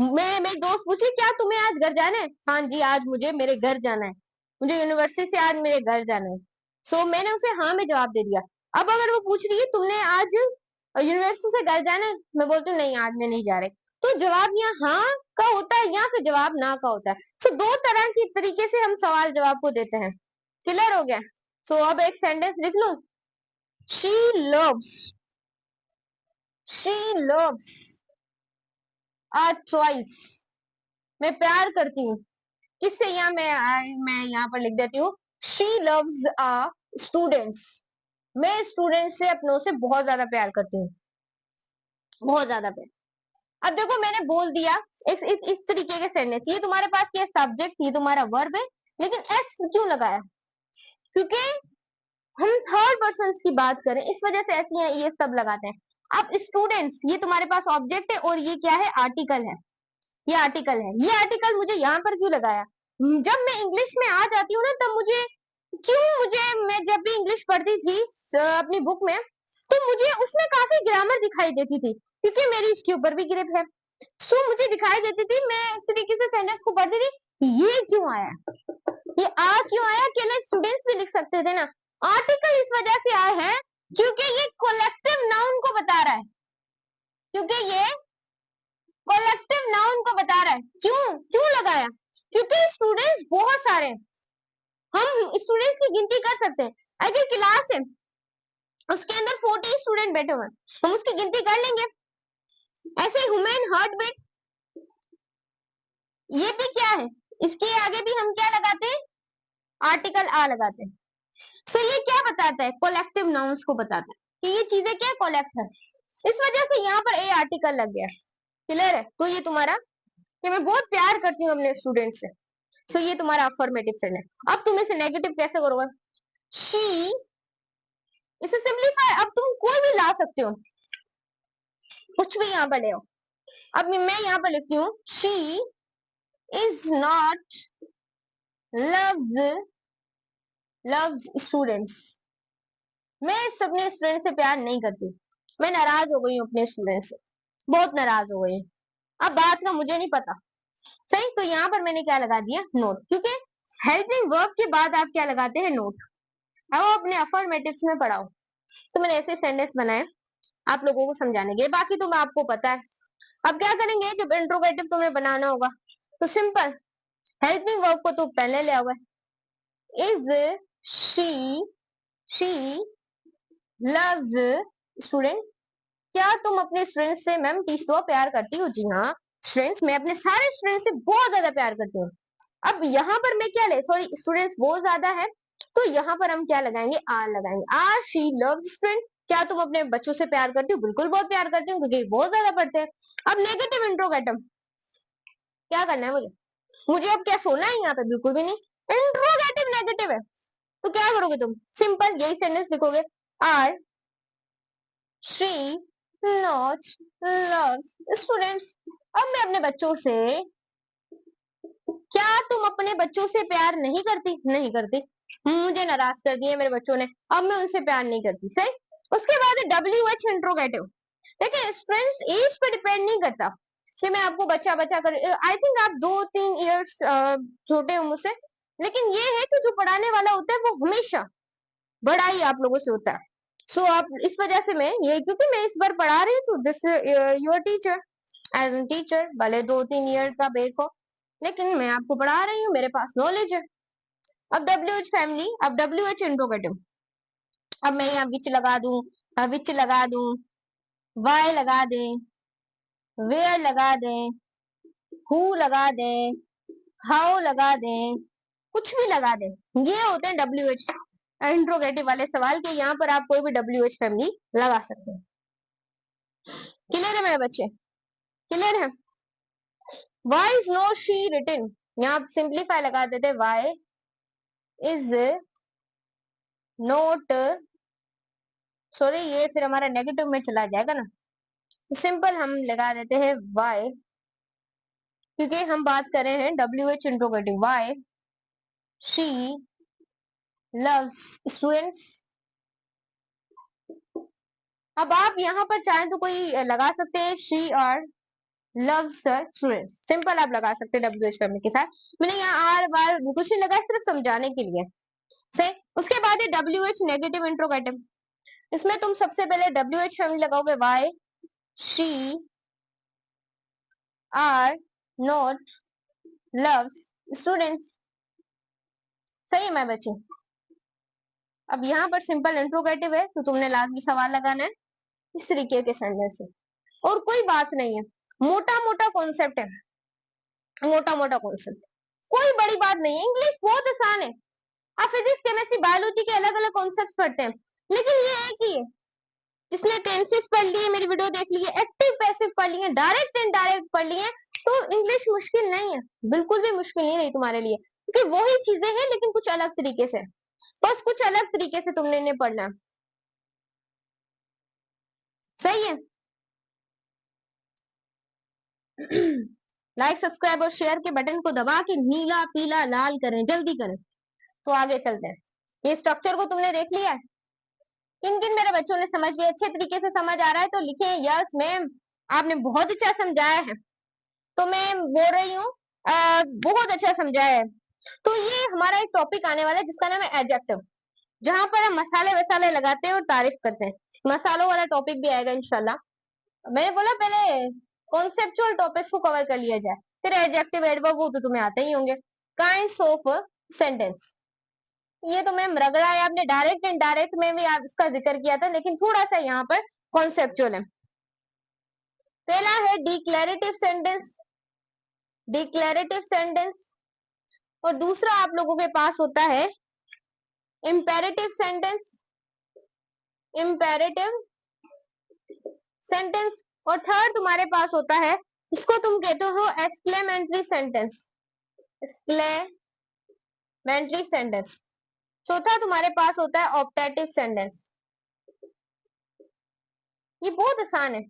मैं मेरी दोस्त पूछी क्या तुम्हें आज घर जाना है, हाँ जी आज मुझे मेरे घर जाना है, मुझे यूनिवर्सिटी से आज मेरे घर जाना है। सो मैंने उसे हाँ में जवाब दे दिया। अब अगर वो पूछ रही है तुमने आज यूनिवर्सिटी से घर जाना है, मैं बोलती हूँ नहीं आज मैं नहीं जा रही, तो जवाब यहाँ हाँ का होता है या फिर जवाब ना का होता है। सो दो तरह की तरीके से हम सवाल जवाब को देते हैं। क्लियर हो गया? सो अब एक सेंटेंस लिख लू, she loves, she loves a choice, मैं प्यार करती हूँ किससे, यहाँ मैं यहाँ पर लिख देती हूँ, शी लव्स आ स्टूडेंट्स, मैं स्टूडेंट से अपनों से बहुत ज्यादा प्यार करती हूँ, बहुत ज्यादा प्यार। अब देखो मैंने बोल दिया इस तरीके के सेंटेंस, ये तुम्हारे पास क्या सब्जेक्ट, ये तुम्हारा वर्ब है, लेकिन एस क्यों लगाया, क्योंकि हम थर्ड पर्सन की बात करें इस वजह से ऐसी ये सब लगाते हैं। अब स्टूडेंट्स ये तुम्हारे पास ऑब्जेक्ट है और ये क्या है, आर्टिकल है, ये आर्टिकल है, ये आर्टिकल मुझे यहाँ पर क्यों लगाया, जब मैं इंग्लिश में आ जाती हूँ ना तब मुझे मैं जब भी इंग्लिश पढ़ती थी अपनी बुक में, तो मुझे उसमें काफी ग्रामर दिखाई देती थी क्योंकि मेरी इसके ऊपर भी ग्रिप है। सो मुझे दिखाई देती थी, मैं इस तरीके से सेंटेंस को पढ़ती थी, ये क्यों आया, ये आ क्यों आया, अकेले स्टूडेंट्स भी लिख सकते थे ना। आर्टिकल इस वजह से आया है क्योंकि ये कोलेक्टिव नाउन को बता रहा है, क्योंकि ये कोलेक्टिव नाउन को बता रहा है। क्यों क्यों लगाया, क्योंकि स्टूडेंट्स बहुत सारे हैं, हम स्टूडेंट्स की गिनती कर सकते हैं, अगर क्लास है उसके अंदर 40 स्टूडेंट बैठे हुए हैं, हम उसकी गिनती कर लेंगे। ऐसे ह्यूमन हार्ट बीट, ये भी क्या है, इसके आगे भी हम क्या लगाते हैं, आर्टिकल आ लगाते हैं। सो ये क्या बताता है, कोलेक्टिव नाउन्स को बताता है कि ये चीजें क्या कोलेक्ट है, इस वजह से यहाँ पर ए आर्टिकल लग गया। क्लियर है? तो ये तुम्हारा, कि मैं बहुत प्यार करती हूँ अपने स्टूडेंट से, सो ये तुम्हारा अफर्मेटिव सेंस है। अब तुम इसे नेगेटिव कैसे करोगे, शी, इसे सिंप्लीफाई अब तुम कोई भी ला सकते हो, कुछ भी यहाँ पर ले आओ। अब मैं यहाँ पर लिखती हूँ, she is not loves loves students, मैं अपने स्टूडेंट से प्यार नहीं करती, मैं नाराज हो गई हूँ अपने स्टूडेंट से, बहुत नाराज हो गई हूँ। अब बात का मुझे नहीं पता, सही। तो यहाँ पर मैंने क्या लगा दिया, नोट, क्योंकि हेल्पिंग वर्ब के बाद आप क्या लगाते हैं, नोट। अब अपने अफर्मेटिव्स में पढ़ाओ। तो मैंने ऐसे सेंटेंस बनाए आप लोगों को समझाने के, बाकी तो मैं आपको पता है। अब क्या करेंगे, जब इंट्रोगेटिव तुम्हें बनाना होगा तो सिंपल, हेल्पिंग वर्ब को तो पहले ले आओगे, इज शी लव्स स्टूडेंट। क्या तुम अपने स्टूडेंट से, मैम टीच तो प्यार करती हो, जी हाँ स्टूडेंट्स, मैं अपने सारे स्टूडेंट से बहुत ज्यादा प्यार करती हूँ। अब यहाँ पर मैं क्या ले, सॉरी स्टूडेंट्स बहुत ज्यादा है, तो यहाँ पर हम क्या लगाएंगे, आर लगाएंगे, आर शी लव्स स्टूडेंट। क्या तुम अपने बच्चों से प्यार करती हो, बिल्कुल बहुत प्यार करती हूँ, क्योंकि बहुत ज्यादा पढ़ते हैं। अब नेगेटिव इंट्रोगेटिव क्या करना है मुझे अब क्या सोना है यहाँ पे, बिल्कुल भी नहीं, इंट्रोगेटिव नेगेटिव है। तो क्या करोगे तुम, सिंपल यही सेंटेंस लिखोगे, are she not loves students. अब मैं अपने बच्चों से, क्या तुम अपने बच्चों से प्यार नहीं करती, नहीं करती, मुझे नाराज कर दिए मेरे बच्चों ने, अब मैं उनसे प्यार नहीं करती, सही। उसके बाद है WH इंट्रोगेटिव। देखिए स्टूडेंट्स एज पे डिपेंड नहीं करता कि मैं आपको बच्चा बच्चा कर, आई थिंक आप 2-3 इयर्स छोटे हो मुझसे, लेकिन ये है कि जो पढ़ाने वाला होता है वो हमेशा बड़ा ही आप लोगों से होता है। सो आप इस वजह से मैं ये, क्योंकि मैं इस बार पढ़ा रही हूँ, this your teacher as an teacher, भले 2-3 ईयर का ब्रेक हो, लेकिन मैं आपको पढ़ा रही हूँ, मेरे पास नॉलेज है। अब WH फैमिली, अब WH इंट्रोगेटिव, अब मैं यहाँ विच लगा दूं, विच लगा दूं, वाई लगा दें, वेयर लगा दें, हु लगा दें, हाउ लगा दें, कुछ भी लगा दें, ये होते हैं WH इंट्रोगेटिव वाले सवाल के। यहाँ पर आप कोई भी WH फैमिली लगा सकते हैं। क्लियर है मेरे बच्चे, क्लियर है। Why is no she written, यहाँ आप सिंप्लीफाई लगा देते, वाई इज नोट, सॉरी ये फिर हमारा नेगेटिव में चला जाएगा ना, तो सिंपल हम लगा देते हैं वाई, क्योंकि हम बात कर रहे हैं WH interrogative, why she loves students. अब आप यहाँ पर चाहें तो कोई लगा सकते हैं, शी और लव्स स्टूडेंट्स, सिंपल आप लगा सकते हैं WH फैमिली के साथ। मैंने यहाँ आर बार कुछ नहीं लगाया, सिर्फ समझाने के लिए, सही। उसके बाद है WH नेगेटिव इंट्रोगेटिव, इसमें तुम सबसे पहले WH फैमिली लगाओगे, why she are not loves students, सही है मैं बच्चे। अब यहाँ पर सिंपल इंट्रोगेटिव है, तो तुमने लास्ट में सवाल लगाना है इस तरीके के सेंटेंस से, और कोई बात नहीं है, मोटा मोटा कॉन्सेप्ट है, मोटा मोटा कॉन्सेप्ट, कोई बड़ी बात नहीं है, इंग्लिश बहुत आसान है। आप फिजिक्स केमिस्ट्री बायोलॉजी के अलग अलग कॉन्सेप्ट पढ़ते हैं, लेकिन ये है कि जिसने टेंसेस पढ़ लिए, मेरी वीडियो देख ली है, एक्टिव पैसिव पढ़ लिए, डायरेक्ट इनडायरेक्ट पढ़ लिए, तो इंग्लिश मुश्किल नहीं है, बिल्कुल भी मुश्किल नहीं रही तुम्हारे लिए, क्योंकि वही चीजें हैं लेकिन कुछ अलग तरीके से, बस कुछ अलग तरीके से तुमने इन्हें पढ़ना, सही है। लाइक सब्सक्राइब और शेयर के बटन को दबा के नीला पीला लाल करें, जल्दी करें, तो आगे चलते हैं। ये स्ट्रक्चर को तुमने देख लिया है, किन किन मेरे बच्चों ने समझ लिया, अच्छे तरीके से समझ आ रहा है तो लिखे यस मैम, आपने बहुत अच्छा समझाया है, तो मैं बोल रही हूँ बहुत अच्छा समझाया है। तो ये हमारा एक टॉपिक आने वाला है जिसका नाम है एडजेक्टिव, जहां पर हम मसाले वसाले लगाते हैं और तारीफ करते हैं, मसालों वाला टॉपिक भी आएगा इंशाल्लाह। मैंने बोला पहले कॉन्सेप्चुअल टॉपिक्स को कवर कर लिया जाए, फिर एडजेक्टिव एडवर्ब वो तो तुम्हें आते ही होंगे। काइंड्स ऑफ सेंटेंस, ये तो मैम रगड़ा है आपने, डायरेक्ट इनडायरेक्ट में भी आप इसका जिक्र किया था, लेकिन थोड़ा सा यहाँ पर कॉन्सेप्चुअल है। पहला है डिक्लेरेटिव सेंटेंस, डिक्लेरेटिव सेंटेंस, और दूसरा आप लोगों के पास होता है इंपेरेटिव सेंटेंस, इंपेरेटिव सेंटेंस, और थर्ड तुम्हारे पास होता है, इसको तुम कहते हो एक्सक्लेमेंट्री सेंटेंस, एक्सक्लेमेंट्री सेंटेंस। चौथा तुम्हारे पास होता है ऑप्टेटिव सेंटेंस। ये बहुत आसान है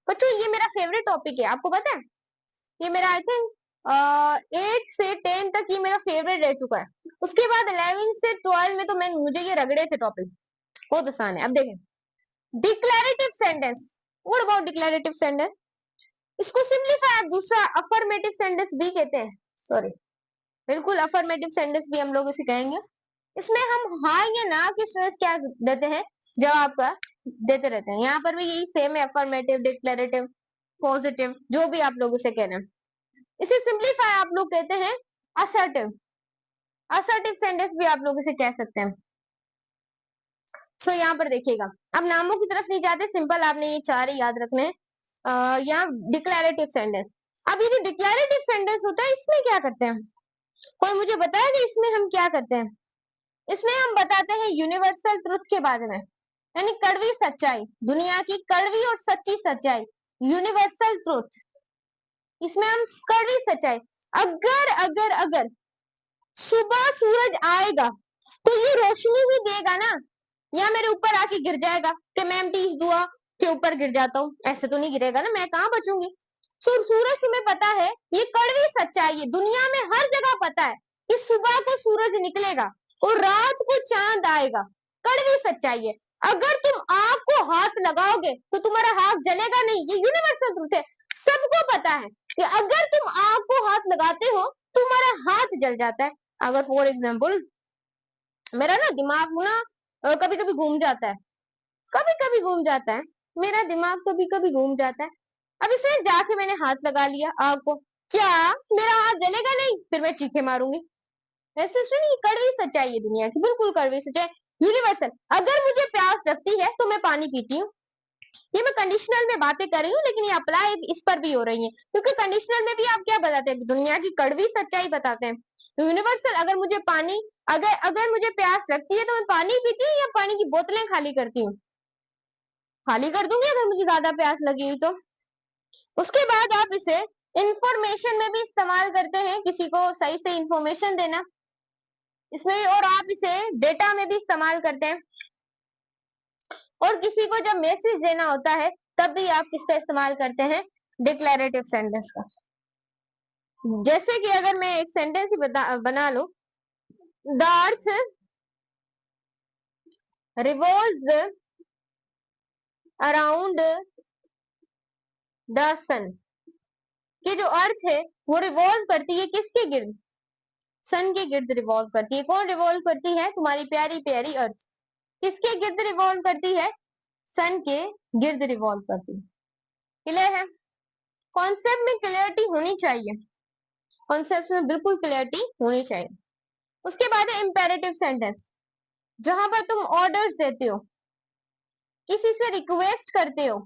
बच्चों, ये मेरा फेवरेट टॉपिक है, आपको पता है, ये मेरा आई थिंक 8 से 10 तक ये मेरा फेवरेट रह चुका है, उसके बाद 11 से 12 में तो मैं मुझे ये रगड़े थे टॉपिक, बहुत आसान है। अब देखें declarative sentence. What about declarative sentence? इसको सिंप्लीफाई आप दूसरा अफर्मेटिव सेंटेंस भी कहते हैं। सॉरी, बिल्कुल अफर्मेटिव सेंटेंस भी हम लोग इसे कहेंगे। इसमें हम हाँ या ना की स्ट्रेस क्या देते हैं, जवाब का देते रहते हैं। यहाँ पर भी यही सेम है, अफर्मेटिव, डिक्लेरेटिव, पॉजिटिव, जो भी आप लोग उसे कह रहे हैं। इसे सिंप्लीफाई आप लोग कहते हैं असर्टिव। असर्टिव सेंटेंस भी आप लोग इसे कह सकते हैं। सो यहाँ पर देखिएगा, अब नामों की तरफ नहीं जाते, सिंपल आपने ये चार ही याद रखने हैं। यहाँ डिक्लेरेटिव सेंटेंस। अब ये जो डिक्लेरेटिव सेंटेंस होता है इसमें क्या करते हैं? कोई मुझे बताएगा इसमें हम क्या करते हैं? इसमें हम बताते हैं यूनिवर्सल ट्रुथ के बारे में, यानी कड़वी सच्चाई, दुनिया की कड़वी और सच्ची सच्चाई, यूनिवर्सल ट्रुथ। इसमें हम कड़वी सच्चाई, अगर अगर अगर सुबह सूरज आएगा तो ये रोशनी ही देगा ना, या मेरे ऊपर आके गिर जाएगा कि मैं एमटी दुआ के ऊपर गिर जाता हूँ, ऐसे तो नहीं गिरेगा ना, मैं कहाँ बचूंगी। सूरज तुम्हें पता है, ये कड़वी सच्चाई है, दुनिया में हर जगह पता है कि सुबह को सूरज निकलेगा और रात को चांद आएगा, कड़वी सच्चाई है। अगर तुम आग को हाथ लगाओगे तो तुम्हारा हाथ जलेगा नहीं, ये यूनिवर्सल ट्रुथ है, सबको पता है कि अगर तुम आग को हाथ लगाते हो तुम्हारा हाथ जल जाता है। अगर फॉर एग्जाम्पल मेरा ना दिमाग ना कभी कभी घूम जाता है, कभी कभी घूम जाता है, मेरा दिमाग कभी कभी घूम जाता है। अब इसमें जाके मैंने हाथ लगा लिया आग को, क्या मेरा हाथ जलेगा नहीं? फिर मैं चीखे मारूंगी। ऐसे नहीं, कड़वी सच्चाई है दुनिया की, बिल्कुल कड़वी सच्चाई, यूनिवर्सल। अगर मुझे प्यास लगती है तो मैं पानी पीती हूँ। ये मैं कंडीशनल में बातें कर रही हूँ, लेकिन ये अप्लाई इस पर भी हो रही है, क्योंकि कंडीशनल में भी आप क्या बताते हैं? दुनिया की कड़वी सच्चाई बताते हैं। यूनिवर्सल, अगर मुझे पानी, अगर अगर मुझे प्यास लगती है तो मैं पानी पीती हूँ या पानी की बोतलें खाली करती हूँ? खाली कर दूंगी अगर मुझे ज्यादा प्यास लगी हुई तो। उसके बाद आप इसे इंफॉर्मेशन में भी इस्तेमाल करते हैं, किसी को सही से इंफॉर्मेशन देना इसमें भी, और आप इसे डेटा में भी इस्तेमाल करते हैं, और किसी को जब मैसेज देना होता है तब भी आप किसका इस्तेमाल करते हैं? डिक्लेरेटिव सेंटेंस का। जैसे कि अगर मैं एक सेंटेंस ही बना लूं, the earth revolves around the sun, कि जो अर्थ है वो रिवॉल्व करती है किसके गिर्द? सन के गिर्द रिवॉल्व करती है। कौन रिवॉल्व करती है? तुम्हारी प्यारी प्यारी अर्थ। किसके गिर्द रिवॉल्व करती है? सन के गिर्द रिवॉल्व करती है। क्लियर है? कॉन्सेप्ट में क्लियरिटी होनी चाहिए, कॉन्सेप्ट में बिल्कुल क्लियरिटी होनी चाहिए। उसके बाद है इंपेरेटिव सेंटेंस, जहां पर तुम ऑर्डर्स देते हो, किसी से रिक्वेस्ट करते हो,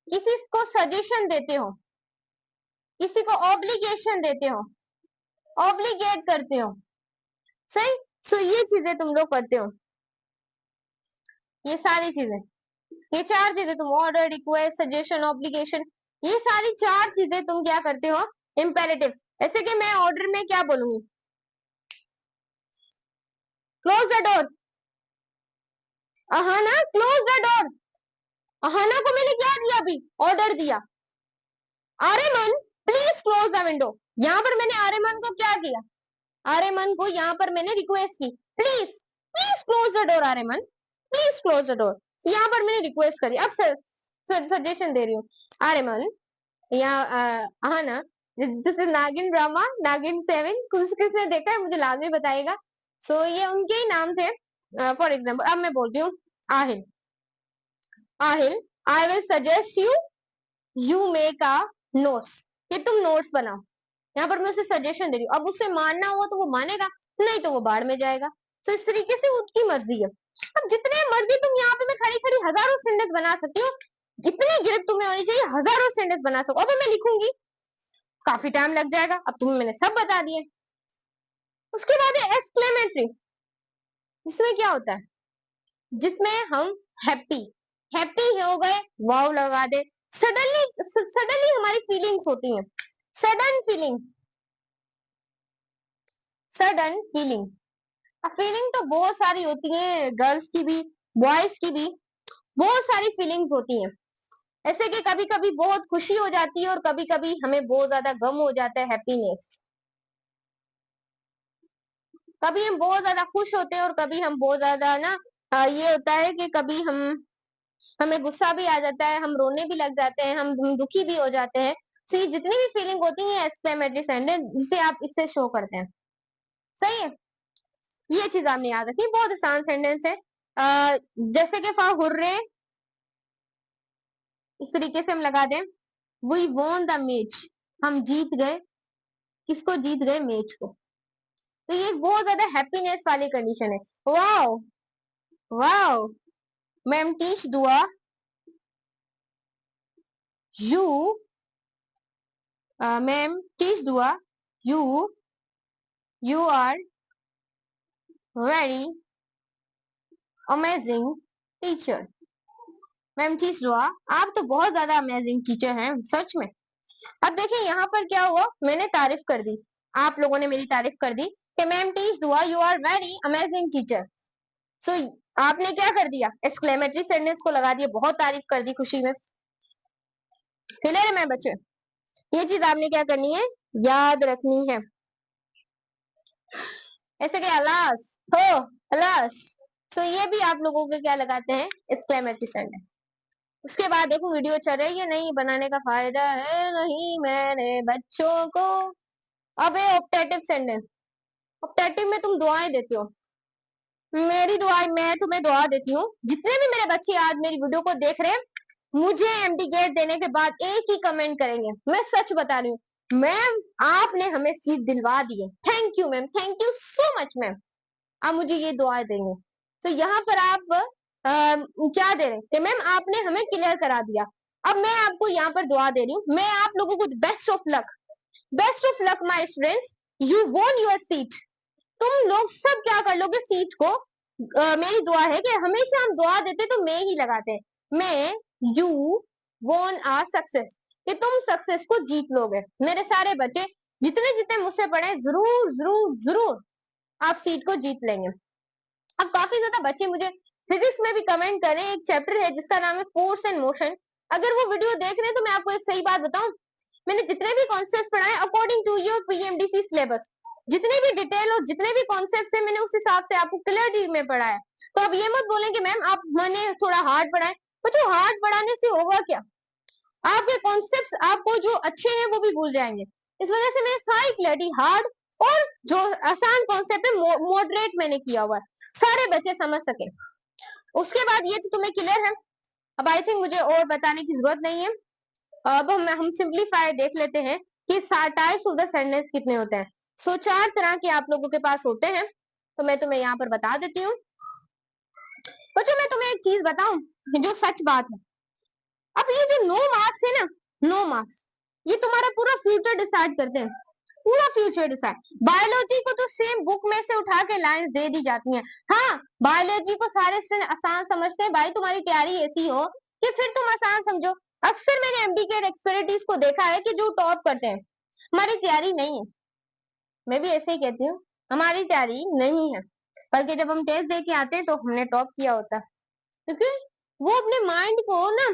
किसी को सजेशन देते हो, किसी को ऑब्लिगेशन देते हो, ऑब्लिगेट करते हो, सही। सो ये चीजें तुम लोग करते हो, ये सारी चीजें, ये चार चीजें तुम, ऑर्डर, रिक्वेस्ट, सजेशन, ऑब्लिगेशन, ये सारी चार चीजें तुम क्या करते हो? इंपेरेटिव। ऐसे कि मैं ऑर्डर में क्या बोलूंगी? Close the door, Ahana close the door. Ahana को मैंने क्या दिया? अभी ऑर्डर दिया, Aryaman please close the window. यहाँ पर मैंने आर्यमन को क्या किया? आर्यमन को यहाँ पर मैंने रिक्वेस्ट की, please please close the door Aryaman, please close the door. यहाँ पर मैंने रिक्वेस्ट करी। अब सजेशन दे रही हूँ, आर्यमन या आहाना, दिस इज नागिन ड्रामा, नागिन 7, कुछ किसने देखा है मुझे लाजमी बताइएगा। सो ये उनके ही नाम थे। फॉर एग्जाम्पल अब मैं बोलती हूँ, Aahil, Aahil I will suggest you, you make a notes, कि तुम नोट्स बनाओ। यहाँ पर मैं उसे सजेशन दे रही हूँ, अब उसे मानना हुआ तो वो मानेगा, नहीं तो वो बाढ़ में जाएगा। तो इस तरीके से उसकी मर्जी है। अब जितने मर्जी तुम यहाँ पे, मैं खड़ी खड़ी हजारों सेंटेंस बना सकती हूँ, इतनी गिरफ्त तुम्हें होनी चाहिए, हजारों सेंटेंस बना सको। अब मैं लिखूंगी, काफी टाइम लग जाएगा, अब तुम्हें मैंने सब बता दिए। उसके बाद है एक्सक्लेमेटरी, जिसमें क्या होता है? जिसमें हम हैप्पी, हैप्पी हो गए वाव लगा दे, सडनली सडनली हमारी फीलिंग्स होती हैं, sudden feeling, sudden feeling. Feeling तो बहुत सारी होती है, गर्ल्स की भी बॉयज की भी बहुत सारी फीलिंग्स होती हैं। ऐसे कि कभी कभी बहुत खुशी हो जाती है और कभी कभी हमें बहुत ज्यादा गम हो जाता है, हैप्पीनेस। कभी हम बहुत ज्यादा खुश होते हैं और कभी हम बहुत ज्यादा ना ये होता है कि कभी हमें गुस्सा भी आ जाता है, हम रोने भी लग जाते हैं, हम दुखी भी हो जाते हैं। तो ये जितनी भी फीलिंग होती है एक्सक्लेमेटरी सेंटेंस जिसे आप इससे शो करते हैं। सही है, ये चीज आपने याद रखी, बहुत आसान सेंटेंस है। जैसे कि फॉर हुर्रे, इस तरीके से हम लगा दें, वी वॉन द मैच, हम जीत गए, किसको जीत गए? मैच को। तो ये बहुत ज्यादा हैप्पीनेस वाली कंडीशन है। वाओ वाओ, मैम टीच दुआ, यू मैम टीच दुआ, you are very amazing teacher. Ma'am teach Dua, आप तो बहुत ज्यादा अमेजिंग टीचर हैं, सच में। अब देखिए यहाँ पर क्या हुआ, मैंने तारीफ कर दी, आप लोगों ने मेरी तारीफ कर दी कि मैम टीच दुआ, you are very amazing teacher. So आपने क्या कर दिया? एक्सक्लेमेटरी सेंटेंस को लगा दिया, बहुत तारीफ कर दी खुशी में। क्लियर है मेरे बच्चे? ये चीज आपने क्या करनी है? याद रखनी है। ऐसे कि अलास हो, अलास। सो ये भी आप लोगों के क्या लगाते हैं? Exclamatory sentence. उसके बाद देखो वीडियो चल रही है नहीं, बनाने का फायदा है नहीं मेरे बच्चों को। अब है ऑप्टेटिव सेंटेंस। ऑप्टेटिव में तुम दुआएं देते हो, मेरी दुआएं, मैं तुम्हें दुआ देती हूँ। जितने भी मेरे बच्चे आज मेरी वीडियो को देख रहे हैं, मुझे एम्प्टी गेट देने के बाद एक ही कमेंट करेंगे, मैं सच बता रही हूँ मैम, आपने हमें सीट दिलवा दी है, thank you ma'am, thank you so much ma'am, आप मुझे ये दुआ देंगे। तो यहाँ पर आप क्या दे रहे हैं कि मैम आपने हमें क्लियर करा दिया। अब मैं आपको यहाँ पर दुआ दे रही हूँ, मैं आप लोगों को best of luck, best of luck my students, you won your seat. तुम लोग सब क्या कर लोगे सीट को। मेरी दुआ है कि हमेशा हम दुआ देते तो मैं ही लगाते, मैं यू वॉन आर सक्सेस, कि तुम सक्सेस को जीत लोगे। मेरे सारे बच्चे जितने जितने मुझसे पढ़े, जरूर जरूर जरूर आप सीट को जीत लेंगे। अब काफी ज्यादा बच्चे मुझे फिजिक्स में भी कमेंट करें, एक चैप्टर है जिसका नाम है फोर्स एंड मोशन। अगर वो वीडियो देख रहे हैं तो मैं आपको एक सही बात बताऊं, मैंने जितने भी कॉन्सेप्ट पढ़ाए according to your PMDC syllabus, जितने भी डिटेल और जितने भी कॉन्सेप्ट है मैंने उस हिसाब से आपको क्लियरिटी में पढ़ाया। तो अब ये मत बोलें कि मैम आप मैंने थोड़ा हार्ड पढ़ाए, बच्चों हार्ड पढ़ाने से होगा क्या? आपके कॉन्सेप्ट्स आपको जो अच्छे हैं वो भी भूल जाएंगे। इस वजह से मैंने सारी क्लैरिटी हार्ड और जो आसान कॉन्सेप्ट है मॉडरेट मैंने किया हुआ है, सारे बच्चे समझ सके। उसके बाद ये तो तुम्हें क्लियर है। अब आई थिंक मुझे और बताने की जरूरत नहीं है। अब हम सिंप्लीफाई देख लेते हैं कि टाइप्स ऑफ द सेंटेंस कितने होते हैं। सो 4 तरह के आप लोगों के पास होते हैं, तो मैं तुम्हें यहाँ पर बता देती हूँ। बच्चों मैं तुम्हें एक चीज बताऊं जो सच बात है, अब ये जो 9 मार्क्स है ना, 9 मार्क्स, ये तुम्हारा पूरा फ्यूचर डिसाइड करते हैं, पूरा फ्यूचर डिसाइड। बायोलॉजी को तो सेम बुक में से उठा के लाइंस दे दी जाती हैं। हाँ, बायोलॉजी को सारे स्टूडेंट आसान समझते हैं, भाई तुम्हारी तैयारी ऐसी हो कि फिर तुम आसान समझो। अक्सर मैंने एमडी के एक्सपर्टीज को देखा है कि जो टॉप करते हैं, हमारी तैयारी नहीं है, मैं भी ऐसे ही कहती हूँ, हमारी तैयारी नहीं है, बल्कि जब हम टेस्ट दे के आते हैं तो हमने टॉप किया होता है, क्योंकि वो अपने माइंड को ना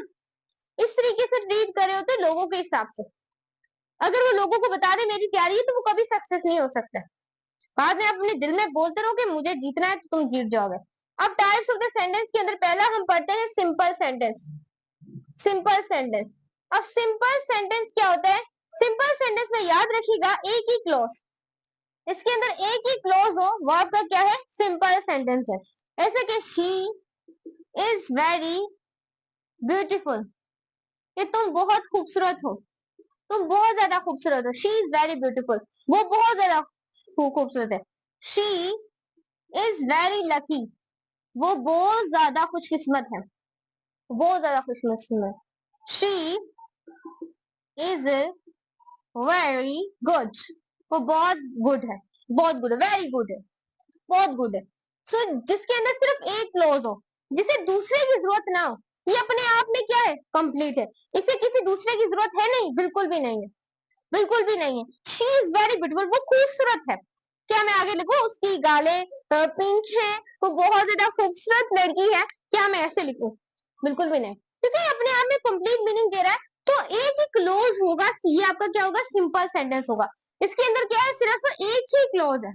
इस तरीके से ट्रीट करे होते लोगों के हिसाब से। अगर वो लोगों को बता दे मेरी तैयारी है तो वो कभी सक्सेस नहीं हो सकता। बाद में अपने दिल में बोलते रहो कि मुझे जीतना है तो तुम जीत जाओगे। अब टाइप्स ऑफ द सेंटेंस के अंदर पहला हम पढ़ते हैं सिंपल सेंटेंस। Simple sentence. अब सिंपल सेंटेंस क्या होता है? सिंपल सेंटेंस में याद रखिएगा एक ही क्लॉज, इसके अंदर एक ही क्लॉज हो, वो आपका क्या है? सिंपल सेंटेंस है। ऐसे कि शी इज वेरी ब्यूटीफुल, कि तुम बहुत खूबसूरत हो, तुम बहुत ज्यादा खूबसूरत हो। शी इज वेरी ब्यूटीफुल, वो बहुत ज्यादा खूबसूरत है। शी इज वेरी लकी, वो बहुत ज्यादा खुशकिस्मत है, बहुत ज्यादा खुशकिस्मत। शी इज वेरी गुड, वो बहुत गुड है, बहुत गुड है, वेरी गुड है, बहुत गुड है। सो जिसके अंदर सिर्फ एक क्लोज हो, जिसे दूसरे की जरूरत ना हो, ये अपने आप में क्या है? कंप्लीट है। इसे किसी दूसरे की जरूरत है नहीं, बिल्कुल भी नहीं है, बिल्कुल भी नहीं है। शी इज वेरी ब्यूटीफुल, वो खूबसूरत है। क्या मैं आगे लिखूं उसकी गालें पिंक है, वो बहुत ज्यादा खूबसूरत लड़की है, क्या मैं ऐसे लिखूं? बिल्कुल भी नहीं, क्योंकि अपने आप में कंप्लीट मीनिंग दे रहा है। तो एक ही क्लोज होगा, ये आपका क्या होगा? सिंपल सेंटेंस होगा। इसके अंदर क्या है? सिर्फ एक ही क्लोज है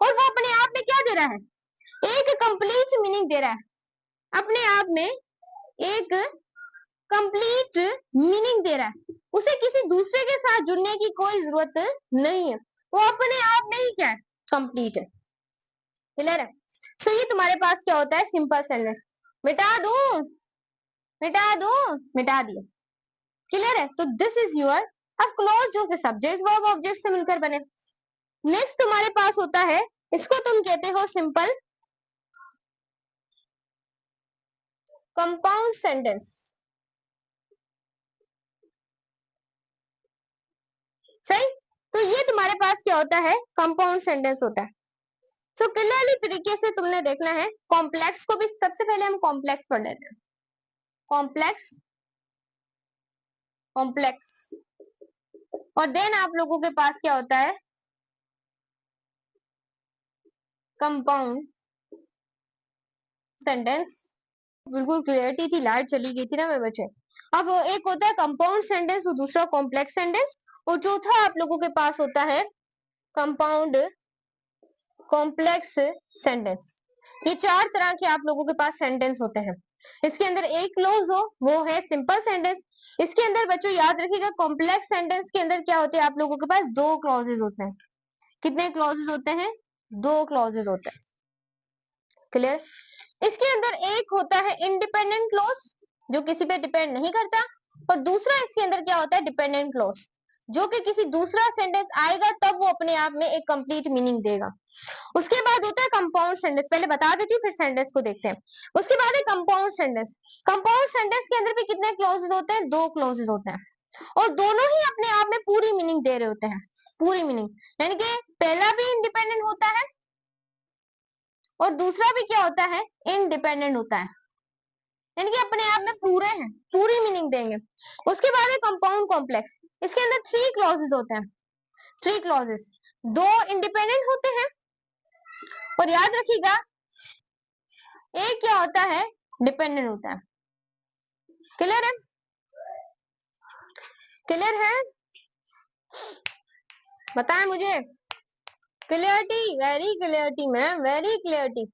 और वो अपने आप में क्या दे रहा है? एक कंप्लीट मीनिंग दे रहा है। अपने आप में एक कंप्लीट मीनिंग दे रहा है, उसे किसी दूसरे के साथ जुड़ने की कोई जरूरत नहीं है, वो अपने आप में ही क्या है, कंप्लीट है। क्लियर है? सो ये तुम्हारे पास क्या होता है, सिंपल सेंटेंस। मिटा दूं, मिटा दूं, मिटा दिया। क्लियर है? तो दिस इज योर अब क्लॉज जो कि सब्जेक्ट वर्ब ऑब्जेक्ट से मिलकर बने। नेक्स्ट तुम्हारे पास होता है, इसको तुम कहते हो सिंपल कंपाउंड सेंटेंस। सही? तो ये तुम्हारे पास क्या होता है, कंपाउंड सेंटेंस होता है। सो क्लियरली तरीके से तुमने देखना है, कॉम्प्लेक्स को भी सबसे पहले हम कॉम्प्लेक्स पढ़ लेते हैं। कॉम्प्लेक्स, कॉम्प्लेक्स, और देन आप लोगों के पास क्या होता है, कंपाउंड सेंटेंस। बिल्कुल क्लियरिटी थी, लाइट चली गई थी ना मेरे बच्चे। अब एक होता है कंपाउंड सेंटेंस और दूसरा कॉम्प्लेक्स सेंटेंस, और चौथा आप लोगों के पास होता है कंपाउंड कॉम्प्लेक्स सेंटेंस। ये चार तरह के आप लोगों के पास सेंटेंस होते हैं। इसके अंदर एक क्लोज हो, वो है सिंपल सेंटेंस। इसके अंदर बच्चों याद रखिएगा, कॉम्प्लेक्स सेंटेंस के अंदर क्या होते हैं, आप लोगों के पास दो क्लॉजेज होते हैं। कितने क्लॉजेज होते हैं, दो क्लॉजेज होते हैं। क्लियर? इसके अंदर एक होता है इंडिपेंडेंट क्लॉज, जो किसी पे डिपेंड नहीं करता, और दूसरा इसके अंदर क्या होता है, डिपेंडेंट क्लॉज, जो कि किसी दूसरा सेंटेंस आएगा तब वो अपने आप में एक कंप्लीट मीनिंग देगा। उसके बाद होता है कंपाउंड सेंटेंस, पहले बता देती हूँ फिर सेंटेंस को देखते हैं। उसके बाद है कंपाउंड सेंटेंस। कंपाउंड सेंटेंस के अंदर भी कितने क्लॉजेज होते हैं, दो क्लॉजेज होते हैं, और दोनों ही अपने आप में पूरी मीनिंग दे रहे होते हैं, पूरी मीनिंग। यानी कि पहला भी इंडिपेंडेंट होता है और दूसरा भी क्या होता है, इंडिपेंडेंट होता है, यानी कि अपने आप में पूरे हैं, पूरी मीनिंग देंगे। उसके बाद है कंपाउंड कॉम्प्लेक्स। इसके अंदर थ्री क्लॉजेस होते हैं, थ्री क्लॉजेस, दो इंडिपेंडेंट होते हैं, और याद रखिएगा एक क्या होता है, डिपेंडेंट होता है। क्लियर है? क्लियर है? बताएं मुझे। Clarity, very clarity ma'am, very clarity.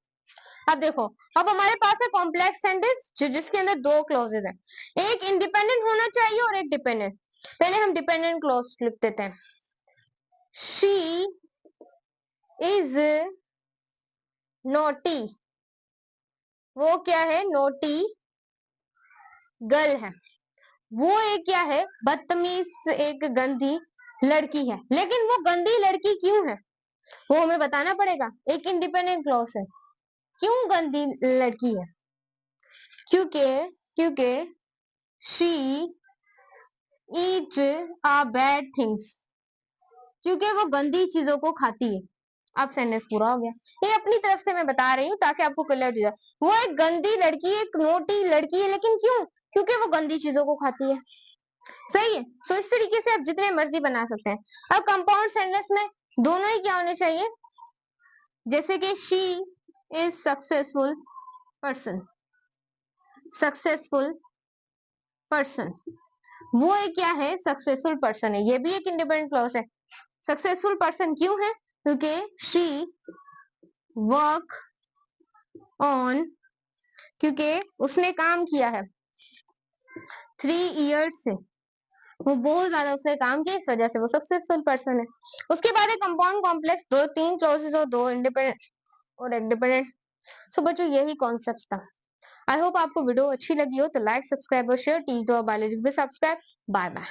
अब देखो, अब हमारे पास है कॉम्प्लेक्स सेंटेंस जो जिसके अंदर दो क्लॉजेज हैं, एक इंडिपेंडेंट होना चाहिए और एक डिपेंडेंट। पहले हम डिपेंडेंट क्लॉज लिख देते हैं। शी इज नोटी, वो क्या है, नोटी गर्ल है। वो एक क्या है, बदतमीज एक गंदी लड़की है। लेकिन वो गंदी लड़की क्यों है, वो हमें बताना पड़ेगा। एक इंडिपेंडेंट क्लॉज है, क्यों गंदी लड़की है, क्योंकि क्योंकि she eat a bad things, क्योंकि वो गंदी चीजों को खाती है। अब सेंटेंस पूरा हो गया। ये अपनी तरफ से मैं बता रही हूँ ताकि आपको क्लियर हो जाए। वो एक गंदी लड़की, एक नोटी लड़की है, लेकिन क्यों, क्योंकि वो गंदी चीजों को खाती है। सही है? सो इस तरीके से आप जितने मर्जी बना सकते हैं। अब कंपाउंड सेंटेंस में दोनों ही क्या होने चाहिए, जैसे कि she is successful person, successful person, वो एक क्या है, सक्सेसफुल पर्सन है। ये भी एक इंडिपेंडेंट क्लॉज है। सक्सेसफुल पर्सन क्यों है, क्योंकि शी वर्क ऑन, क्योंकि उसने काम किया है 3 इयर्स से, वो बहुत ज्यादा उसने काम किया, इस वजह से वो सक्सेसफुल पर्सन है। उसके बाद है कंपाउंड कॉम्प्लेक्स, दो तीन क्लॉजेज और दो इंडिपेंडेंट और एक डिपेंडेंट। सो बच्चों यही कॉन्सेप्ट था। आई होप आपको वीडियो अच्छी लगी हो तो लाइक सब्सक्राइब और शेयर, टीच दो बायोलॉजी भी सब्सक्राइब। Bye bye.